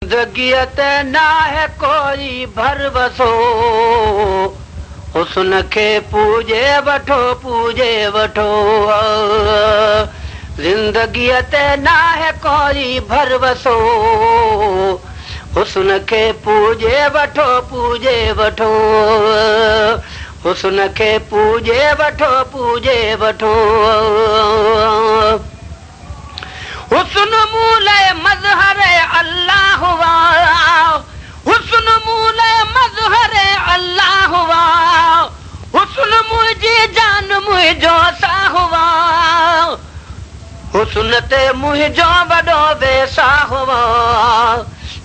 ज़िंदगीअ ते न है कोई भरवसो हुस्न खे पूजे वठो पूजे वठो ज़िंदगीअ ते न है कोई भरवसो हुस्न खे पूजे वठो पूजे वठो हुस्न खे पूजे वठो पूजे वठो हुस्न मूले मज़हर अल्लाह हुआ हुस्न मूले मज़हर अल्लाह हुआ हुस्न मुंहिंजी जान मुंहिंजो सा हुआ हुस्न ते मुंहिंजो वॾो वेसा हुआ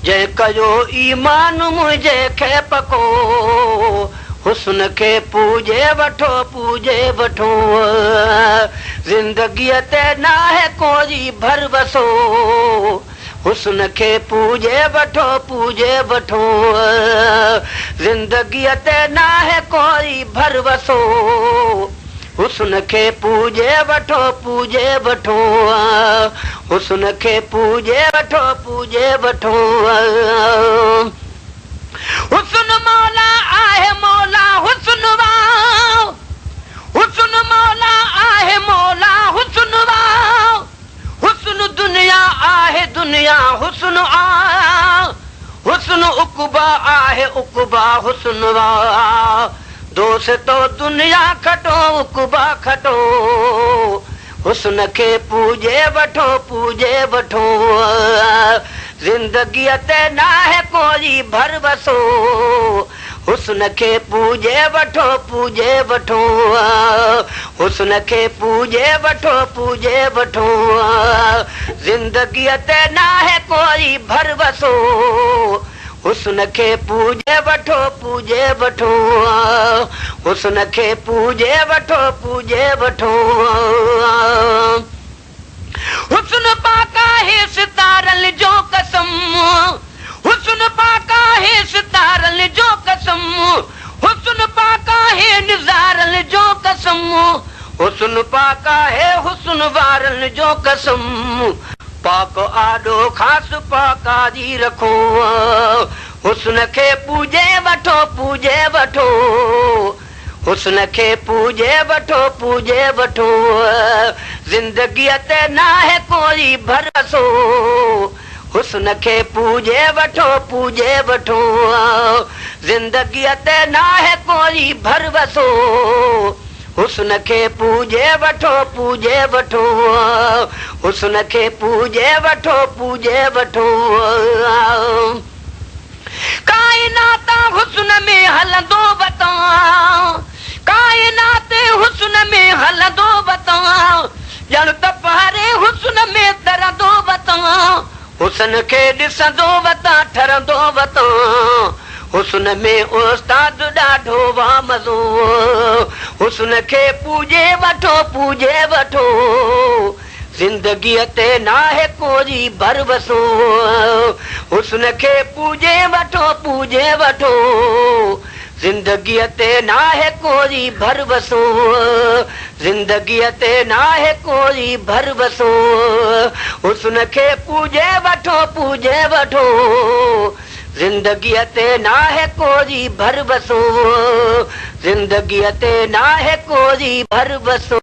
जंहिं कयो ईमान मुंहिंजे खे पको हुस्न खे पूजे वठो पूजे वठो ज़िंदगीअ ते न है कोई भरवसो हुस्न खे पूजे वठो पूजे वठो ज़िंदगीअ ते न है कोई भरवसो हुस्न खे पूजे वठो पूजे वठो हुस्न खे पूजे वठो पूजे वठो हुस्न मौला आहे मौला हुस्न वाओ हुस्न मौला आहे मौला हुस्न वाओ हुस्न दुनिया आहे दुनिया हुस्न आ हुस्न उक़बा आहे उक़बा हुस्न वाओ दोस्तो दुनिया खटो उक़बा खटो हुस्न खे पूजे वठो पूजे वठो ज़िंदगीअ ते न है कोई भरवसो हुस्न खे पूजे वठो पूजे वठो हुस्न खे पूजे वठो पूजे वठो ज़िंदगीअ ते न है कोई भरवसो हुस्न खे पूजे वठो पूजे वठो हुस्न खे पूजे वठो पूजे वठो हुस्न पाका है सितारल जो कसम हुस्न पाका है सितारल जो कसम हुस्न पाका है निज़ारल जो कसम हुस्न पाका है हुस्न वारल जो कसम पाक आॾो ख़ासि पाका जी रखो हुस्न खे पूजे वठो पूजे वठो हुस्न खे पूजे वठो पूजे वठो ज़िंदगीअ ते न है कोई भरवसो हुस्न खे पूजे वठो पूजे वठो ज़िंदगीअ ते न है कोई भरवसो हुस्न खे पूजे वठो पूजे वठो हुस्न खे पूजे वठो पूजे वठो काइनात हुस्न में हलंदो बतां काइनात हुस्न में हलंदो बतां ॼण त पहारे हुस्न में तरंदो बतां हुस्न खे ॾिसंदो वतां ठरंदो वतां हुस्न में उस्ताद ॾाढो वाह मज़ो हुस्न खे पूजे वठो पूजे वठो ज़िंदगीअ ते न है कोई भरवसो हुस्न खे पूजे वठो पूजे वठो ज़िंदगीअ ते न है कोई भरवसो ज़िंदगीअ ते न है कोई भरवसो हुस्न खे पूजे वठो पूजे वठो ज़िंदगीअ ते न है कोई भरवसो ज़िंदगीअ ते न है कोई भरवसो